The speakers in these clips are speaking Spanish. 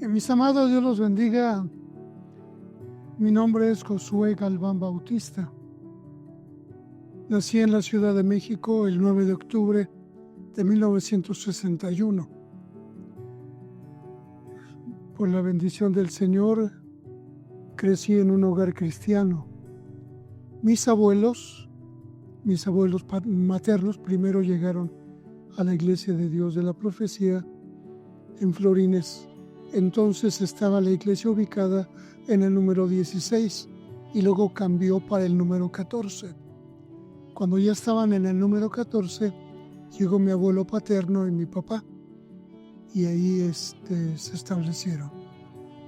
Mis amados, Dios los bendiga. Mi nombre es Josué Galván Bautista. Nací en la Ciudad de México el 9 de octubre de 1961. Por la bendición del Señor, crecí en un hogar cristiano. Mis abuelos maternos primero llegaron a la Iglesia de Dios de la Profecía en Florines. Entonces estaba la iglesia ubicada en el número 16 y luego cambió para el número 14. Cuando ya estaban en el número 14, llegó mi abuelo paterno y mi papá y ahí se establecieron.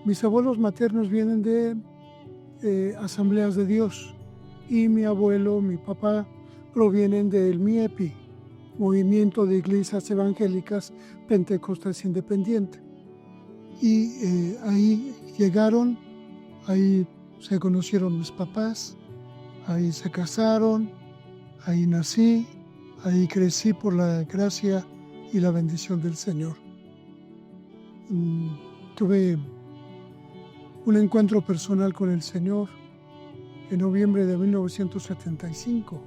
Mis abuelos maternos vienen de Asambleas de Dios y mi papá, provienen del MIEPI, Movimiento de Iglesias Evangélicas Pentecostés Independiente. Y ahí llegaron, ahí se conocieron mis papás, ahí se casaron, ahí nací, ahí crecí por la gracia y la bendición del Señor. Tuve un encuentro personal con el Señor en noviembre de 1975.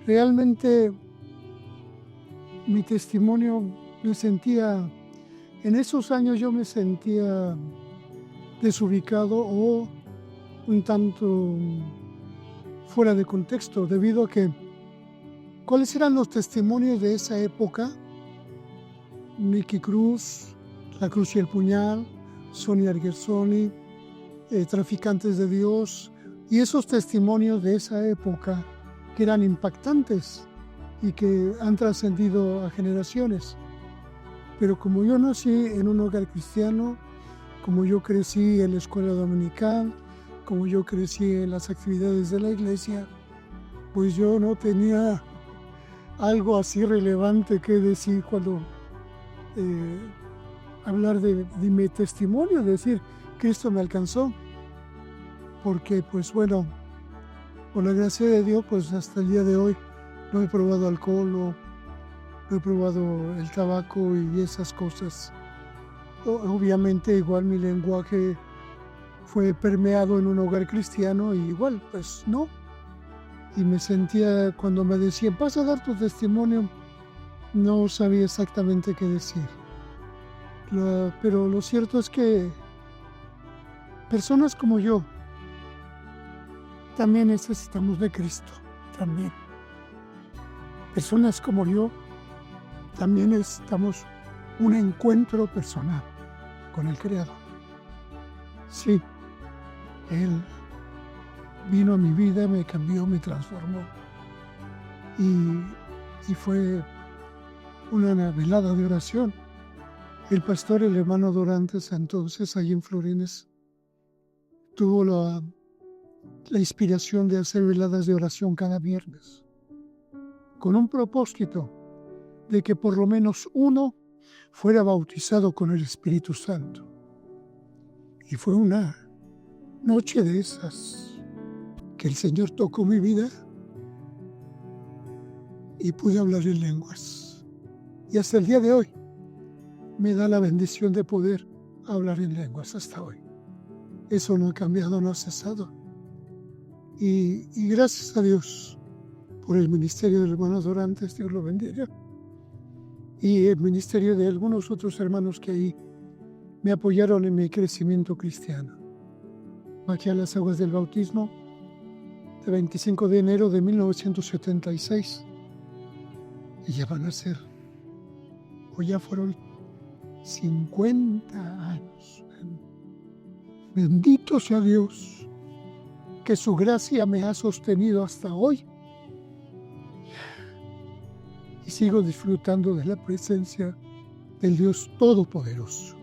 Realmente mi testimonio en esos años yo me sentía desubicado o un tanto fuera de contexto, debido a que ¿cuáles eran los testimonios de esa época? Nicky Cruz, La Cruz y el Puñal, Sonia Arguerzoni, Traficantes de Dios, y esos testimonios de esa época que eran impactantes y que han trascendido a generaciones. Pero como yo nací en un hogar cristiano, como yo crecí en la escuela dominical, como yo crecí en las actividades de la iglesia, pues yo no tenía algo así relevante que decir cuando hablar de mi testimonio, decir, Cristo me alcanzó. Porque, pues bueno, por la gracia de Dios, pues hasta el día de hoy no he probado alcohol, no he probado el tabaco y esas cosas. Obviamente igual mi lenguaje fue permeado en un hogar cristiano y igual, pues no. Y me sentía, cuando me decían, vas a dar tu testimonio, no sabía exactamente qué decir. Pero lo cierto es que personas como yo también necesitamos de Cristo, también. Personas como yo también necesitamos un encuentro personal con el Creador. Sí, Él vino a mi vida, me cambió, me transformó. Y fue una velada de oración. El pastor, el hermano Dorantes, entonces, allí en Florines, tuvo la inspiración de hacer veladas de oración cada viernes, con un propósito de que por lo menos uno fuera bautizado con el Espíritu Santo. Y fue una noche de esas que el Señor tocó mi vida y pude hablar en lenguas. Y hasta el día de hoy me da la bendición de poder hablar en lenguas hasta hoy. Eso no ha cambiado, no ha cesado. Y gracias a Dios por el ministerio del hermano Dorantes, Dios lo bendiga. Y el ministerio de algunos otros hermanos que ahí me apoyaron en mi crecimiento cristiano. Bajé a las aguas del bautismo el 25 de enero de 1976 y ya van a ser, o ya fueron 50 años. Bendito sea Dios, que su gracia me ha sostenido hasta hoy. Y sigo disfrutando de la presencia del Dios Todopoderoso.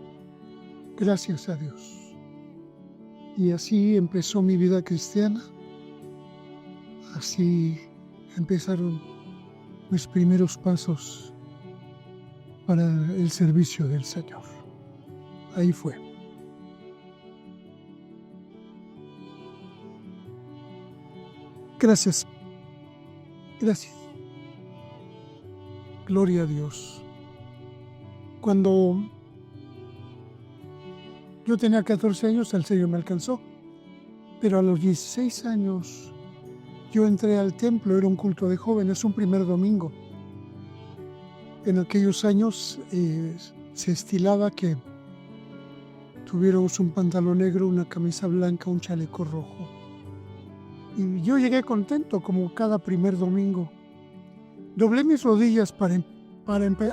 Gracias a Dios. Y así empezó mi vida cristiana. Así empezaron mis primeros pasos para el servicio del Señor. Ahí fue. Gracias. Gracias. Gloria a Dios. Cuando Yo tenía 14 años, el Señor me alcanzó, pero a los 16 años yo entré al templo, era un culto de jóvenes, un primer domingo. En aquellos años se estilaba que tuviéramos un pantalón negro, una camisa blanca, un chaleco rojo. Y yo llegué contento como cada primer domingo. Doblé mis rodillas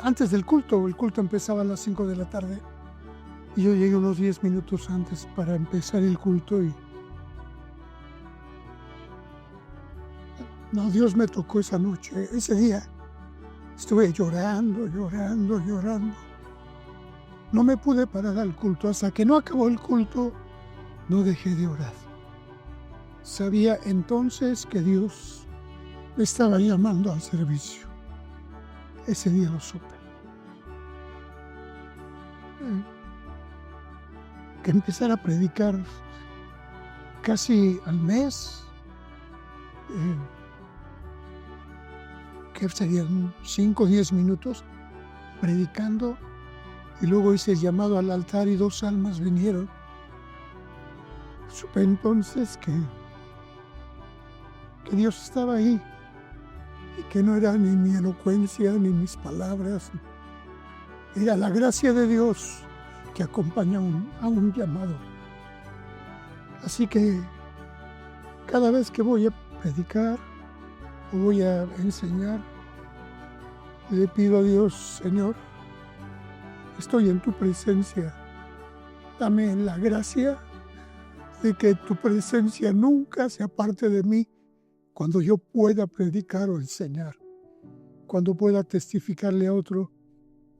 antes del culto. El culto empezaba a las 5 de la tarde. Y yo llegué unos 10 minutos antes para empezar el culto y no, Dios me tocó esa noche, ese día. Estuve llorando. No me pude parar al culto. Hasta que no acabó el culto, no dejé de orar. Sabía entonces que Dios me estaba llamando al servicio. Ese día lo supe. Que empezar a predicar casi al mes, que serían 5 o 10 minutos predicando, y luego hice el llamado al altar y 2 almas vinieron. Supe entonces que Dios estaba ahí y que no era ni mi elocuencia ni mis palabras, era la gracia de Dios que acompaña a un llamado. Así que cada vez que voy a predicar o voy a enseñar, le pido a Dios: Señor, estoy en tu presencia, dame la gracia de que tu presencia nunca se aparte de mí cuando yo pueda predicar o enseñar, cuando pueda testificarle a otro,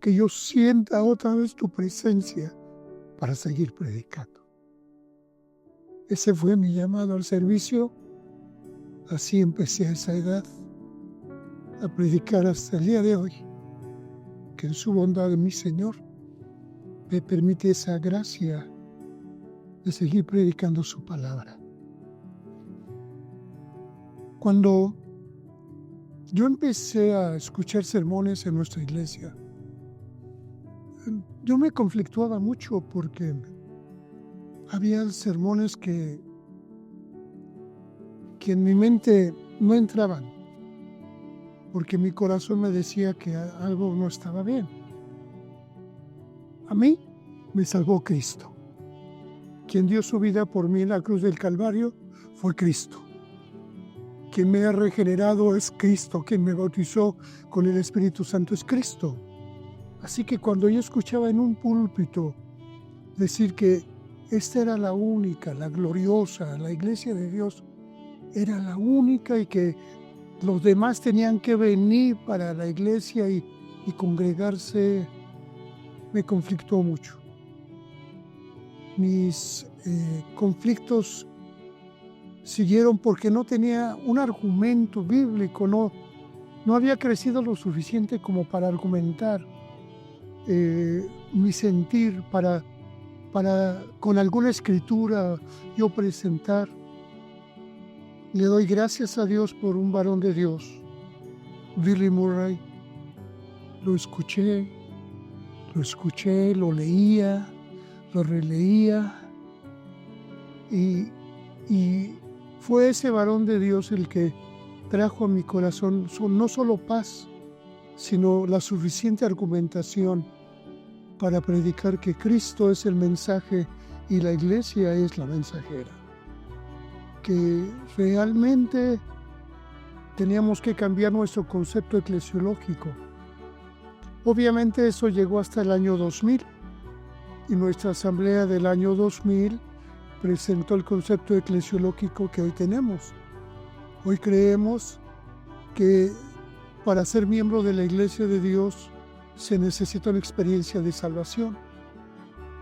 que yo sienta otra vez tu presencia para seguir predicando. Ese fue mi llamado al servicio. Así empecé a esa edad a predicar hasta el día de hoy, que en su bondad mi Señor me permite esa gracia de seguir predicando su palabra. Cuando yo empecé a escuchar sermones en nuestra iglesia, yo me conflictuaba mucho porque había sermones que en mi mente no entraban, porque mi corazón me decía que algo no estaba bien. A mí me salvó Cristo. Quien dio su vida por mí en la cruz del Calvario fue Cristo. Quien me ha regenerado es Cristo. Quien me bautizó con el Espíritu Santo es Cristo. Así que cuando yo escuchaba en un púlpito decir que esta era la única, la gloriosa, la iglesia de Dios era la única y que los demás tenían que venir para la iglesia y congregarse, me conflictó mucho. Mis conflictos siguieron porque no tenía un argumento bíblico, no había crecido lo suficiente como para argumentar mi sentir, para con alguna escritura yo presentar. Le doy gracias a Dios por un varón de Dios, Billy Murray. Lo escuché, lo leía, lo releía y fue ese varón de Dios el que trajo a mi corazón no solo paz, sino la suficiente argumentación para predicar que Cristo es el mensaje y la iglesia es la mensajera. Que realmente teníamos que cambiar nuestro concepto eclesiológico. Obviamente eso llegó hasta el año 2000 y nuestra asamblea del año 2000 presentó el concepto eclesiológico que hoy tenemos. Hoy creemos que para ser miembro de la Iglesia de Dios se necesita una experiencia de salvación.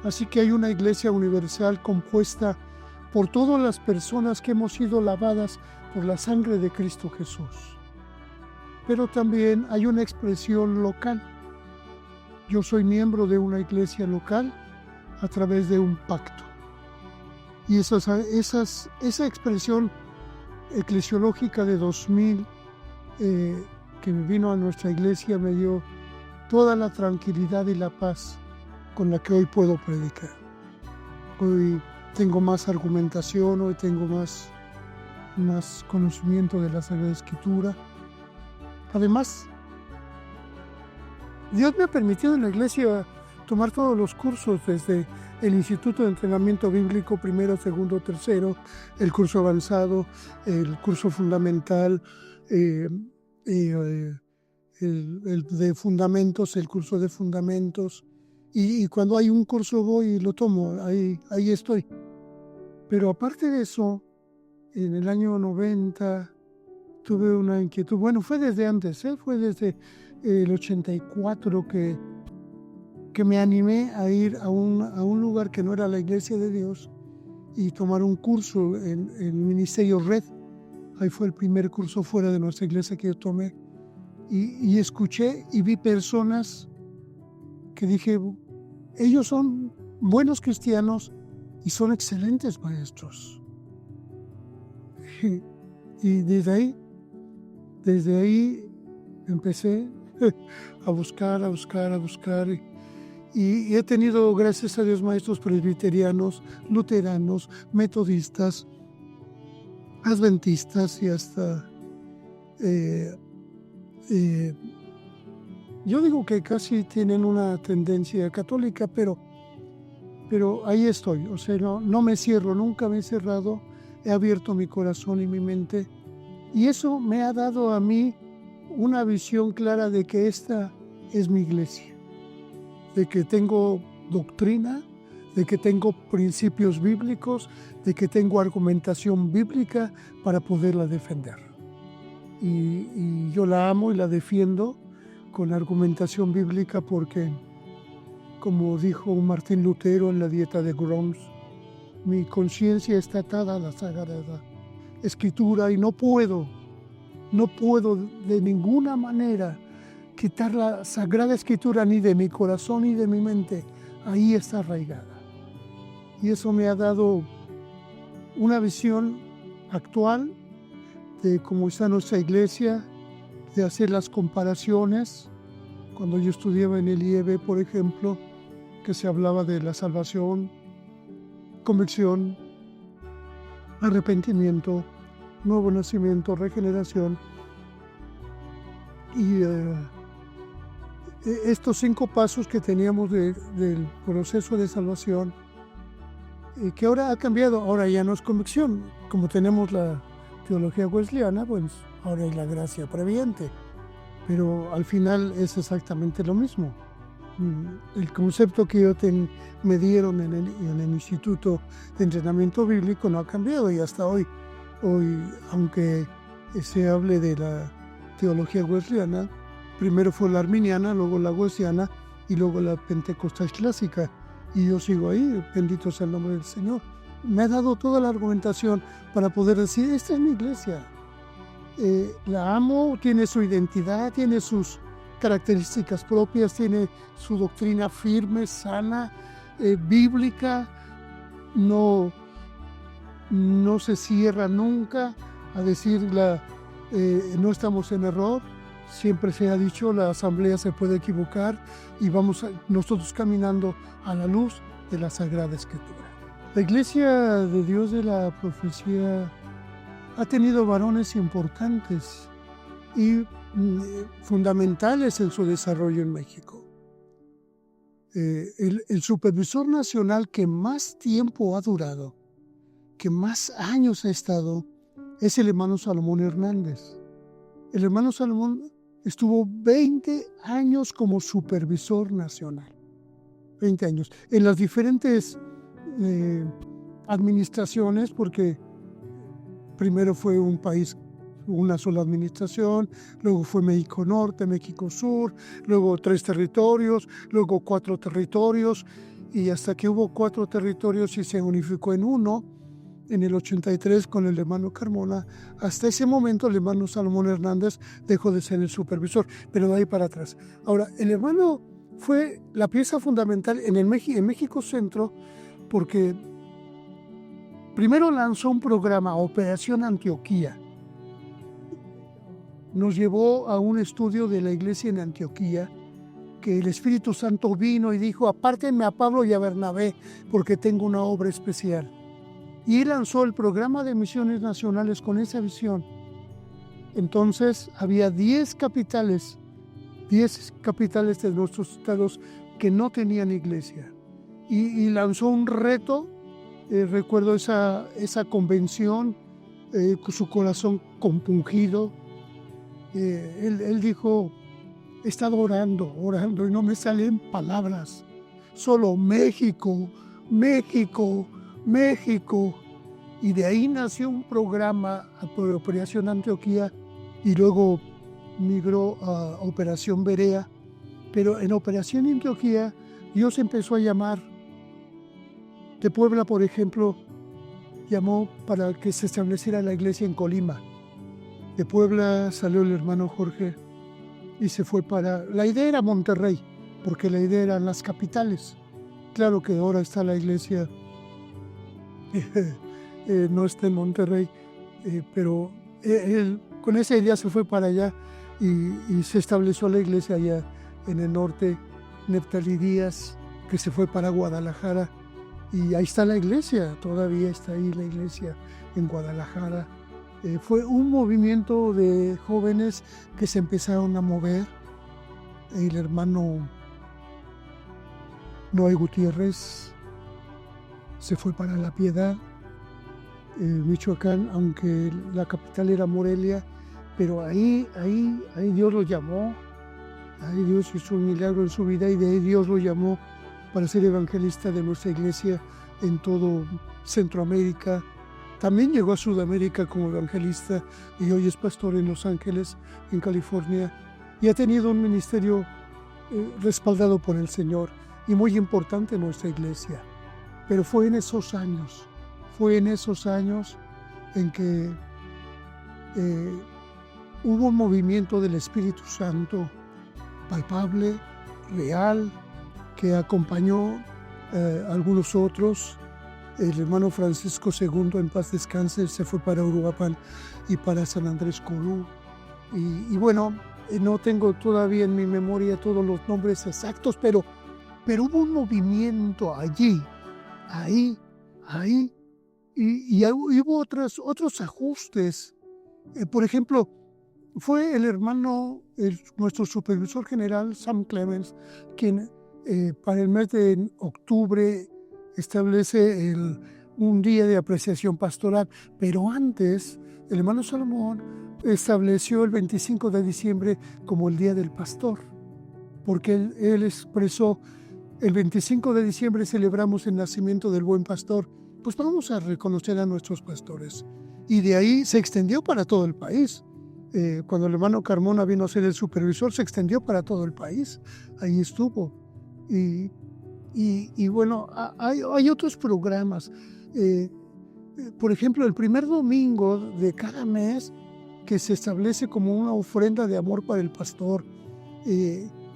Así que hay una iglesia universal compuesta por todas las personas que hemos sido lavadas por la sangre de Cristo Jesús. Pero también hay una expresión local. Yo soy miembro de una iglesia local a través de un pacto. Y esa expresión eclesiológica de 2000 que vino a nuestra iglesia me dio toda la tranquilidad y la paz con la que hoy puedo predicar. Hoy tengo más argumentación, hoy tengo más conocimiento de la Sagrada Escritura. Además, Dios me ha permitido en la iglesia tomar todos los cursos, desde el Instituto de Entrenamiento Bíblico, primero, segundo, tercero, el curso avanzado, el curso fundamental, el de fundamentos, el curso de fundamentos. Y cuando hay un curso voy y lo tomo, ahí estoy. Pero aparte de eso, en el año 90 tuve una inquietud. Bueno, fue desde antes, fue desde el 84 que me animé a ir a un lugar que no era la Iglesia de Dios y tomar un curso en el Ministerio Red. Ahí fue el primer curso fuera de nuestra iglesia que yo tomé. Y escuché y vi personas que dije, ellos son buenos cristianos y son excelentes maestros. Y desde ahí empecé a buscar. Y he tenido, gracias a Dios, maestros presbiterianos, luteranos, metodistas, adventistas y hasta... yo digo que casi tienen una tendencia católica, pero ahí estoy. O sea, no me cierro, nunca me he cerrado. He abierto mi corazón y mi mente. Y eso me ha dado a mí una visión clara de que esta es mi iglesia. De que tengo doctrina, de que tengo principios bíblicos, de que tengo argumentación bíblica para poderla defender. Y yo la amo y la defiendo con argumentación bíblica porque, como dijo Martín Lutero en la Dieta de Worms, mi conciencia está atada a la Sagrada Escritura y no puedo de ninguna manera quitar la Sagrada Escritura ni de mi corazón ni de mi mente. Ahí está arraigada. Y eso me ha dado una visión actual de cómo está nuestra iglesia, de hacer las comparaciones. Cuando yo estudiaba en el IEB, por ejemplo, que se hablaba de la salvación, conversión, arrepentimiento, nuevo nacimiento, regeneración. Y estos 5 pasos que teníamos del proceso de salvación, que ahora ha cambiado, ahora ya no es convicción. Como tenemos la teología wesleyana, pues ahora hay la gracia previente. Pero al final es exactamente lo mismo. El concepto que me dieron en el Instituto de Entrenamiento Bíblico no ha cambiado y hasta hoy, aunque se hable de la teología wesleyana, primero fue la arminiana, luego la wesleyana y luego la pentecostal clásica. Y yo sigo ahí, bendito sea el nombre del Señor. Me ha dado toda la argumentación para poder decir, esta es mi iglesia. La amo, tiene su identidad, tiene sus características propias, tiene su doctrina firme, sana, bíblica, no se cierra nunca a decir no estamos en error. Siempre se ha dicho, la asamblea se puede equivocar y vamos nosotros caminando a la luz de la Sagrada Escritura. La Iglesia de Dios de la Profecía ha tenido varones importantes y fundamentales en su desarrollo en México. El supervisor nacional que más tiempo ha durado, que más años ha estado, es el hermano Salomón Hernández. El hermano Salomón estuvo 20 años como supervisor nacional. 20 años. En las diferentes administraciones, porque primero fue un país, una sola administración, luego fue México Norte, México Sur, luego 3 territorios, luego 4 territorios, y hasta que hubo 4 territorios y se unificó en uno, en el 83 con el hermano Carmona. Hasta ese momento el hermano Salomón Hernández dejó de ser el supervisor, pero de ahí para atrás. Ahora, el hermano fue la pieza fundamental en México Centro, porque primero lanzó un programa, Operación Antioquía. Nos llevó a un estudio de la iglesia en Antioquía que el Espíritu Santo vino y dijo: apártenme a Pablo y a Bernabé, porque tengo una obra especial. Y lanzó el programa de misiones nacionales con esa visión. Entonces había 10 capitales de nuestros estados que no tenían iglesia. Y lanzó un reto. Recuerdo esa convención, con su corazón compungido. Él dijo: he estado orando y no me salen palabras. Solo México, México, México. Y de ahí nació un programa por Operación Antioquía y luego migró a Operación Berea. Pero en Operación Antioquía Dios empezó a llamar. De Puebla, por ejemplo, llamó para que se estableciera la iglesia en Colima. De Puebla salió el hermano Jorge y se fue para... La idea era Monterrey, porque la idea eran las capitales. Claro que ahora está la iglesia, no está en Monterrey, pero él con esa idea se fue para allá y se estableció la iglesia allá en el norte. Neftalí Díaz, que se fue para Guadalajara, y ahí está la iglesia, todavía está ahí la iglesia en Guadalajara. Fue un movimiento de jóvenes que se empezaron a mover. El hermano Noé Gutiérrez se fue para La Piedad, Michoacán, aunque la capital era Morelia, pero ahí Dios lo llamó. Ahí Dios hizo un milagro en su vida y de ahí Dios lo llamó para ser evangelista de nuestra iglesia en todo Centroamérica. También llegó a Sudamérica como evangelista y hoy es pastor en Los Ángeles, en California. Y ha tenido un ministerio respaldado por el Señor y muy importante en nuestra iglesia. Pero fue en esos años en que hubo un movimiento del Espíritu Santo palpable, real, que acompañó a algunos otros. El hermano Francisco II, en paz descanse, se fue para Uruapan y para San Andrés Colú. Y bueno, no tengo todavía en mi memoria todos los nombres exactos, pero hubo un movimiento allí, ahí, y hubo otros ajustes. Por ejemplo, fue el hermano, nuestro supervisor general, Sam Clemens, quien para el mes de octubre establece un día de apreciación pastoral. Pero antes, el hermano Salomón estableció el 25 de diciembre como el Día del Pastor, porque él expresó: el 25 de diciembre celebramos el nacimiento del buen pastor, pues vamos a reconocer a nuestros pastores. Y de ahí se extendió para todo el país. Cuando el hermano Carmona vino a ser el supervisor, se extendió para todo el país. Ahí estuvo. Y bueno, hay otros programas. Por ejemplo, el primer domingo de cada mes, que se establece como una ofrenda de amor para el pastor,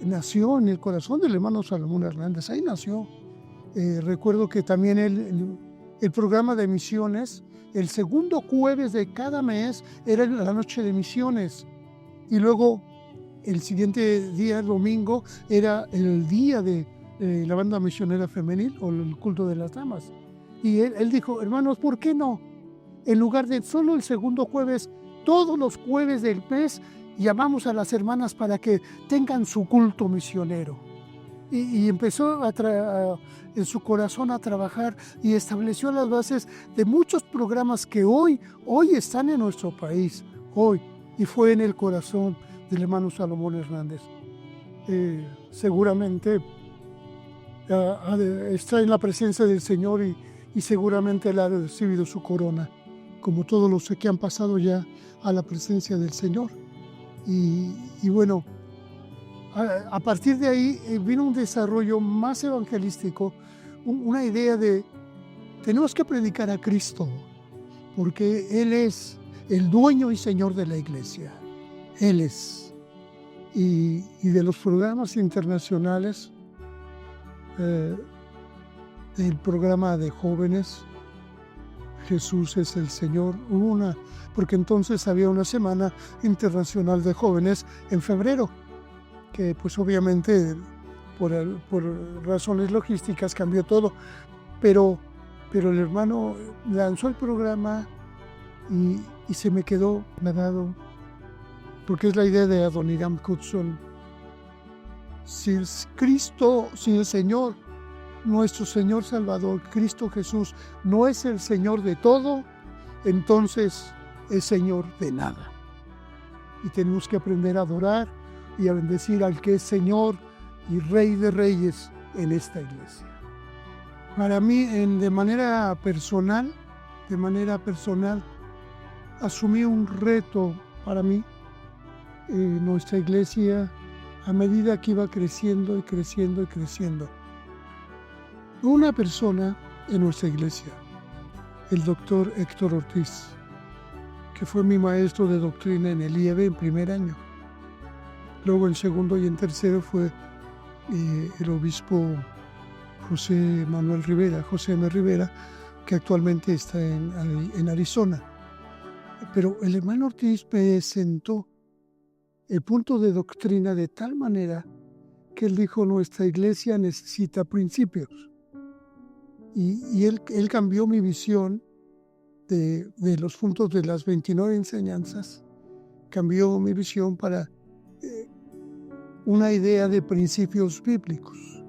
nació en el corazón del hermano Salomón Hernández. Ahí nació. Recuerdo que también el programa de misiones, el segundo jueves de cada mes era la noche de misiones. Y luego el siguiente día, el domingo, era el día de la banda misionera femenil o el culto de las damas. Y él dijo: hermanos, ¿por qué no? En lugar de solo el segundo jueves, todos los jueves del mes llamamos a las hermanas para que tengan su culto misionero. Y empezó en su corazón a trabajar y estableció las bases de muchos programas que hoy están en nuestro país, hoy. Y fue en el corazón del hermano Salomón Hernández. Seguramente está en la presencia del Señor y seguramente él ha recibido su corona, como todos los que han pasado ya a la presencia del Señor. Y bueno, a partir de ahí vino un desarrollo más evangelístico, una idea de: tenemos que predicar a Cristo, porque Él es el dueño y Señor de la iglesia. Él es. Y de los programas internacionales, el programa de jóvenes, Jesús es el Señor, porque entonces había una semana internacional de jóvenes en febrero, que pues obviamente por razones logísticas cambió todo, pero el hermano lanzó el programa y se me quedó grabado, porque es la idea de Adoniram Judson. Si el Señor, nuestro Señor Salvador, Cristo Jesús, no es el Señor de todo, entonces es Señor de nada. Y tenemos que aprender a adorar y a bendecir al que es Señor y Rey de Reyes en esta iglesia. Para mí, de manera personal, asumí un reto para mí, nuestra iglesia, a medida que iba creciendo y creciendo y creciendo. Una persona en nuestra iglesia, el doctor Héctor Ortiz, que fue mi maestro de doctrina en el IEB en primer año. Luego en segundo y en tercero fue el obispo José M. Rivera, que actualmente está en Arizona. Pero el hermano Ortiz me sentó el punto de doctrina de tal manera que él dijo: nuestra iglesia necesita principios. Y él cambió mi visión de los puntos de las 29 enseñanzas, cambió mi visión para una idea de principios bíblicos.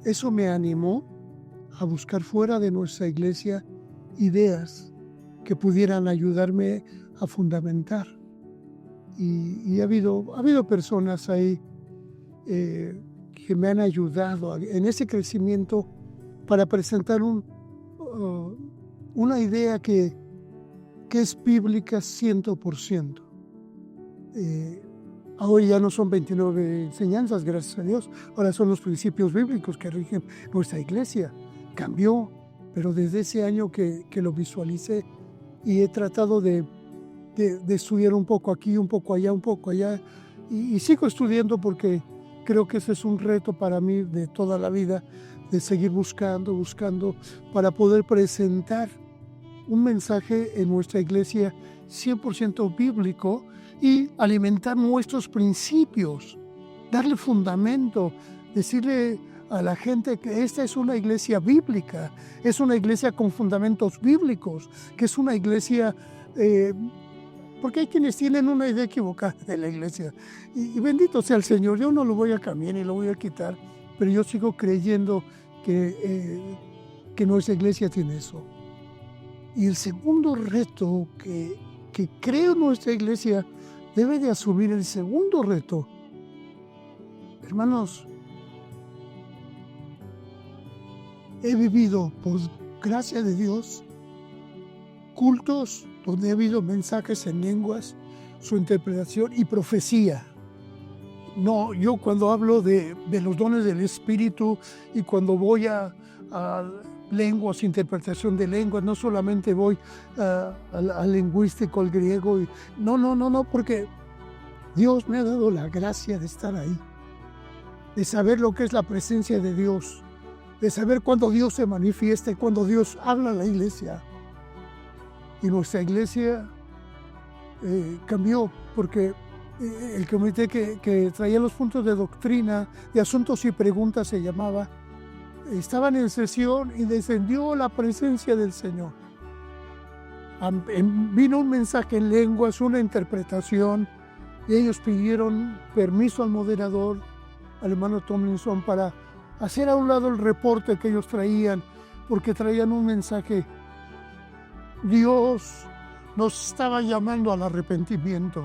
Eso me animó a buscar fuera de nuestra iglesia ideas que pudieran ayudarme a fundamentar. Y ha habido personas ahí que me han ayudado en ese crecimiento para presentar una idea que es bíblica 100%. Ahora ya no son 29 enseñanzas, gracias a Dios. Ahora son los principios bíblicos que rigen nuestra iglesia. Cambió, pero desde ese año que lo visualicé y he tratado de estudiar un poco aquí, un poco allá, y sigo estudiando porque creo que ese es un reto para mí de toda la vida, de seguir buscando para poder presentar un mensaje en nuestra iglesia 100% bíblico y alimentar nuestros principios, darle fundamento, decirle a la gente que esta es una iglesia bíblica, es una iglesia con fundamentos bíblicos, que es una iglesia... porque hay quienes tienen una idea equivocada de la iglesia. Y bendito sea el Señor, yo no lo voy a cambiar ni lo voy a quitar, pero yo sigo creyendo que nuestra iglesia tiene eso. Y el segundo reto que creo nuestra iglesia debe de asumir, el segundo reto, hermanos, he vivido, por gracia de Dios, cultos donde ha habido mensajes en lenguas, su interpretación y profecía. No, yo cuando hablo de los dones del Espíritu y cuando voy a lenguas, interpretación de lenguas, no solamente voy al lingüístico, al griego. No, porque Dios me ha dado la gracia de estar ahí, de saber lo que es la presencia de Dios, de saber cuándo Dios se manifiesta y cuándo Dios habla a la iglesia. Y nuestra iglesia cambió porque el comité que traía los puntos de doctrina, de asuntos y preguntas se llamaba, estaban en sesión y descendió la presencia del Señor. Vino un mensaje en lenguas, una interpretación, y ellos pidieron permiso al moderador, al hermano Tomlinson, para hacer a un lado el reporte que ellos traían, porque traían un mensaje. Dios nos estaba llamando al arrepentimiento.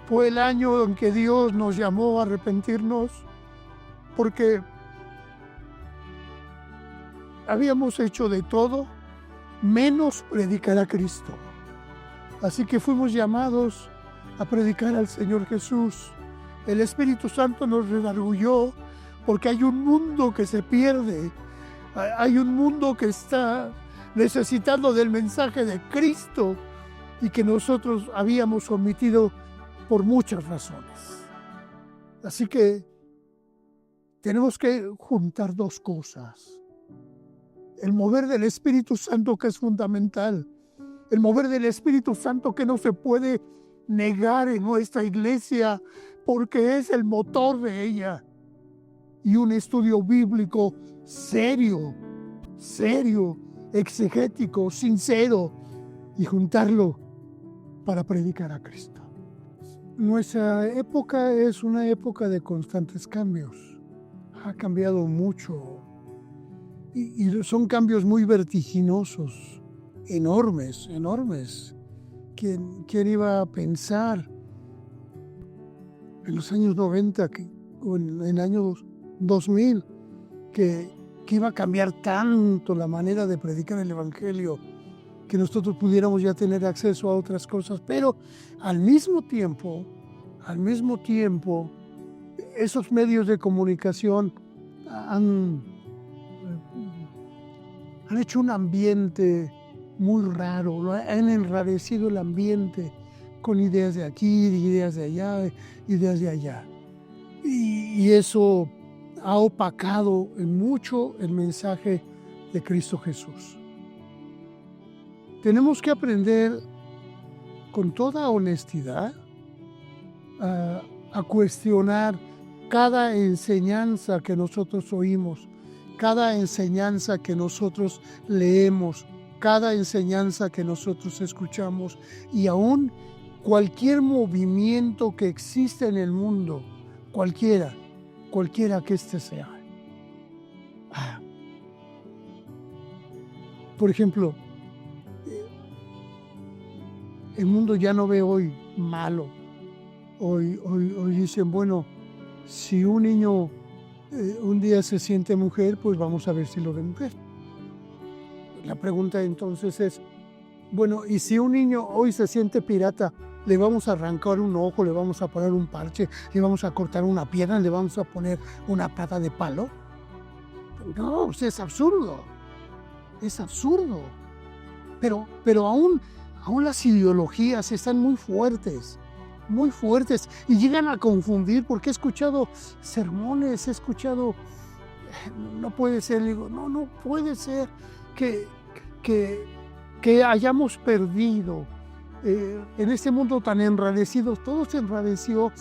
Fue el año en que Dios nos llamó a arrepentirnos porque habíamos hecho de todo menos predicar a Cristo. Así que fuimos llamados a predicar al Señor Jesús. El Espíritu Santo nos redarguyó porque hay un mundo que se pierde. Hay un mundo que está necesitando del mensaje de Cristo y que nosotros habíamos omitido por muchas razones. Así que tenemos que juntar dos cosas. El mover del Espíritu Santo, que es fundamental. El mover del Espíritu Santo que no se puede negar en nuestra iglesia porque es el motor de ella. y un estudio bíblico serio, exegético, sincero, y juntarlo para predicar a Cristo. Nuestra época es una época de constantes cambios. Ha cambiado mucho y son cambios muy vertiginosos, enormes. ¿Quién iba a pensar en los años 90 o en el año 2000 que iba a cambiar tanto la manera de predicar el Evangelio, que nosotros pudiéramos ya tener acceso a otras cosas? Pero al mismo tiempo, esos medios de comunicación han hecho un ambiente muy raro, han enrarecido el ambiente con ideas de aquí, ideas de allá, ideas de allá. Y eso ha opacado en mucho el mensaje de Cristo Jesús. Tenemos que aprender con toda honestidad a cuestionar cada enseñanza que nosotros oímos, cada enseñanza que nosotros leemos, cada enseñanza que nosotros escuchamos, y aún cualquier movimiento que existe en el mundo, cualquiera que éste sea. Por ejemplo, el mundo ya no ve hoy malo. Hoy dicen, bueno, si un niño un día se siente mujer, pues vamos a ver si lo ve mujer. La pregunta entonces es, bueno, ¿y si un niño hoy se siente pirata, le vamos a arrancar un ojo, le vamos a poner un parche, le vamos a cortar una pierna, le vamos a poner una pata de palo? No, es absurdo. Es absurdo. Pero aún las ideologías están muy fuertes, y llegan a confundir, porque he escuchado sermones, no puede ser, digo, no puede ser que hayamos perdido en este mundo tan enrarecido, todo se enrareció,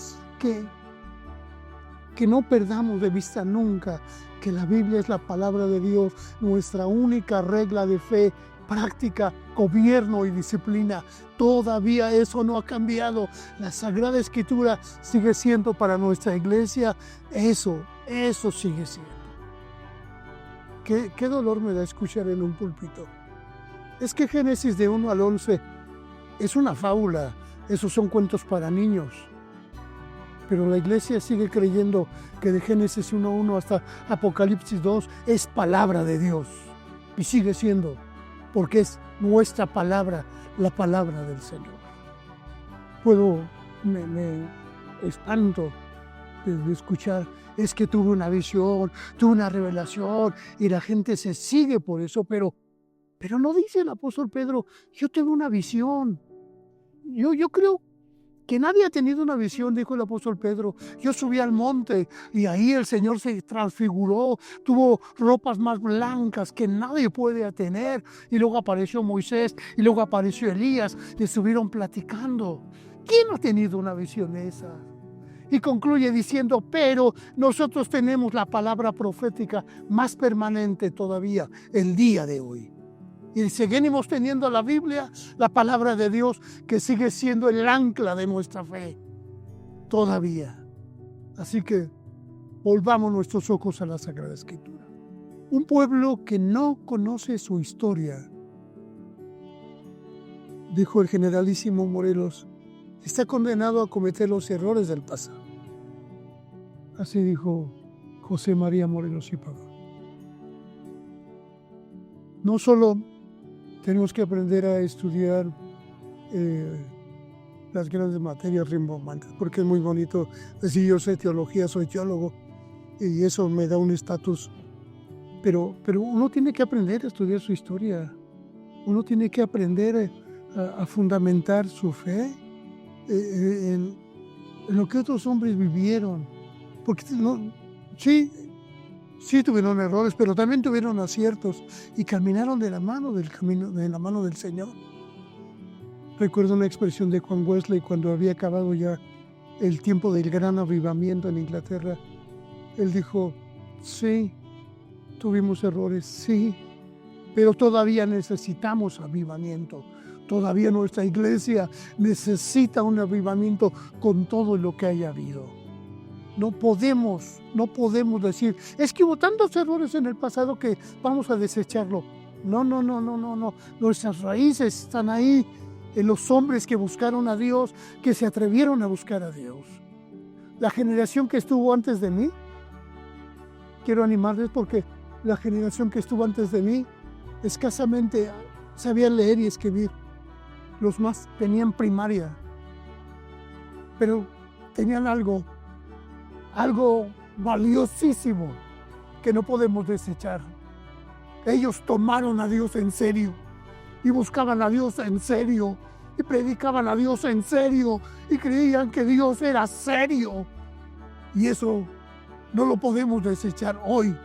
que no perdamos de vista nunca que la Biblia es la palabra de Dios, nuestra única regla de fe, práctica, gobierno y disciplina. Todavía eso no ha cambiado. La Sagrada Escritura sigue siendo para nuestra iglesia eso sigue siendo. Qué dolor me da escuchar en un púlpito. Es que Génesis de 1 al 11 es una fábula, esos son cuentos para niños. Pero la iglesia sigue creyendo que de Génesis 1:1 hasta Apocalipsis 2 es palabra de Dios. Y sigue siendo, porque es nuestra palabra, la palabra del Señor. Me espanto de escuchar, es que tuve una visión, tuve una revelación, y la gente se sigue por eso, pero no dice el apóstol Pedro, yo tuve una visión. Yo creo que nadie ha tenido una visión, dijo el apóstol Pedro. Yo subí al monte y ahí el Señor se transfiguró, tuvo ropas más blancas que nadie puede tener, y luego apareció Moisés, y luego apareció Elías, y estuvieron platicando. ¿Quién ha tenido una visión esa? Y concluye diciendo, pero nosotros tenemos la palabra profética más permanente todavía el día de hoy. Y seguimos teniendo la Biblia, la palabra de Dios, que sigue siendo el ancla de nuestra fe todavía. Así que volvamos nuestros ojos a la Sagrada Escritura. Un pueblo que no conoce su historia, dijo el generalísimo Morelos, está condenado a cometer los errores del pasado. Así dijo José María Morelos y Pavón. No solo tenemos que aprender a estudiar las grandes materias rimbombantes, porque es muy bonito decir yo sé teología, soy teólogo, y eso me da un estatus. Pero uno tiene que aprender a estudiar su historia. Uno tiene que aprender a fundamentar su fe en lo que otros hombres vivieron. Porque sí tuvieron errores, pero también tuvieron aciertos y caminaron de la mano del Señor. Recuerdo una expresión de Juan Wesley cuando había acabado ya el tiempo del gran avivamiento en Inglaterra. Él dijo, Sí, tuvimos errores, sí, pero todavía necesitamos avivamiento. Todavía nuestra iglesia necesita un avivamiento con todo lo que haya habido. No podemos decir, es que hubo tantos errores en el pasado que vamos a desecharlo. No. Nuestras raíces están ahí, en los hombres que buscaron a Dios, que se atrevieron a buscar a Dios. La generación que estuvo antes de mí, quiero animarles porque la generación que estuvo antes de mí escasamente sabían leer y escribir. Los más tenían primaria, pero tenían algo valiosísimo que no podemos desechar. Ellos tomaron a Dios en serio y buscaban a Dios en serio y predicaban a Dios en serio y creían que Dios era serio. Y eso no lo podemos desechar hoy.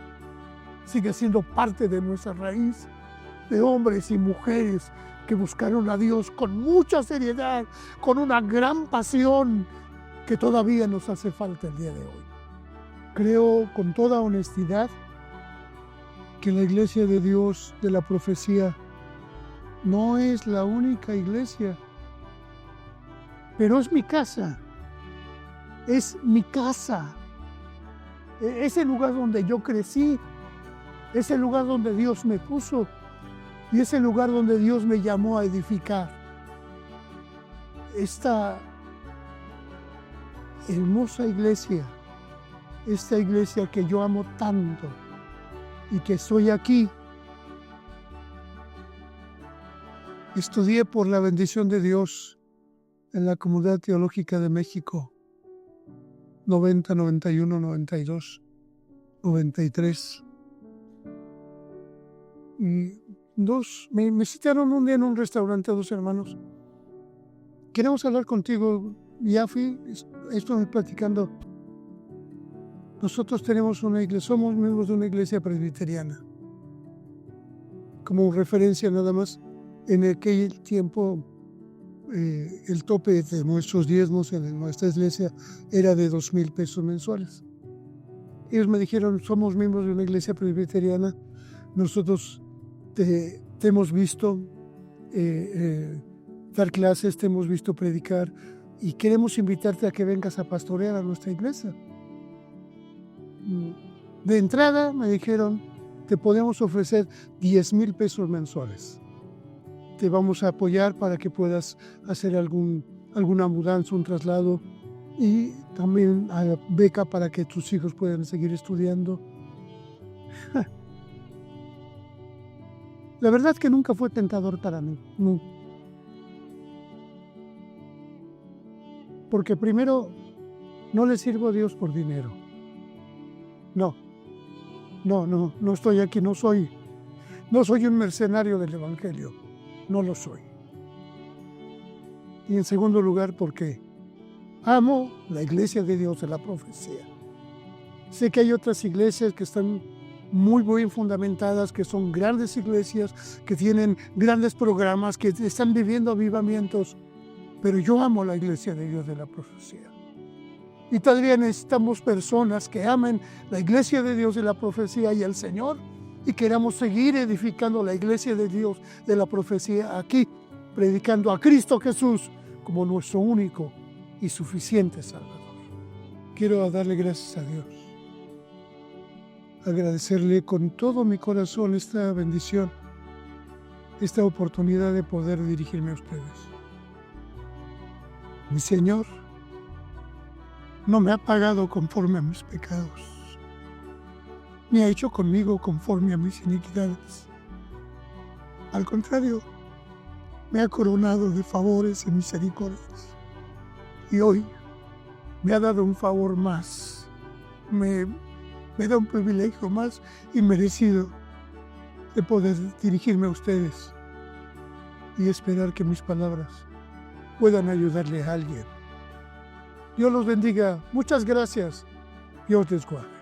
Sigue siendo parte de nuestra raíz, de hombres y mujeres que buscaron a Dios con mucha seriedad, con una gran pasión que todavía nos hace falta el día de hoy. Creo con toda honestidad que la iglesia de Dios de la profecía no es la única iglesia, pero es mi casa, es mi casa, es el lugar donde yo crecí, es el lugar donde Dios me puso y es el lugar donde Dios me llamó a edificar. Esta hermosa iglesia, esta iglesia que yo amo tanto y que estoy aquí. Estudié por la bendición de Dios en la Comunidad Teológica de México, 90, 91, 92, 93. Y me citaron un día en un restaurante, dos hermanos. Queremos hablar contigo. Ya estoy platicando. Nosotros tenemos una iglesia, somos miembros de una iglesia presbiteriana. Como referencia nada más, en aquel tiempo el tope de nuestros diezmos en nuestra iglesia era de 2,000 pesos mensuales. Ellos me dijeron, somos miembros de una iglesia presbiteriana, nosotros te hemos visto dar clases, te hemos visto predicar y queremos invitarte a que vengas a pastorear a nuestra iglesia. De entrada me dijeron, te podemos ofrecer 10,000 pesos mensuales. Te vamos a apoyar para que puedas hacer alguna mudanza, un traslado y también a beca para que tus hijos puedan seguir estudiando. La verdad que nunca fue tentador para mí. No. Porque primero, no le sirvo a Dios por dinero. No estoy aquí, no soy un mercenario del Evangelio, no lo soy. Y en segundo lugar, porque amo la iglesia de Dios de la profecía. Sé que hay otras iglesias que están muy bien fundamentadas, que son grandes iglesias, que tienen grandes programas, que están viviendo avivamientos, pero yo amo la iglesia de Dios de la profecía. Y todavía necesitamos personas que amen la iglesia de Dios de la profecía y el Señor y queramos seguir edificando la iglesia de Dios de la profecía aquí, predicando a Cristo Jesús como nuestro único y suficiente Salvador. Quiero darle gracias a Dios, agradecerle con todo mi corazón esta bendición, esta oportunidad de poder dirigirme a ustedes. Mi Señor no me ha pagado conforme a mis pecados, ni ha hecho conmigo conforme a mis iniquidades. Al contrario, me ha coronado de favores y misericordias. Y hoy me ha dado un favor más, me da un privilegio más inmerecido de poder dirigirme a ustedes y esperar que mis palabras puedan ayudarle a alguien. Dios los bendiga. Muchas gracias. Dios les guarde.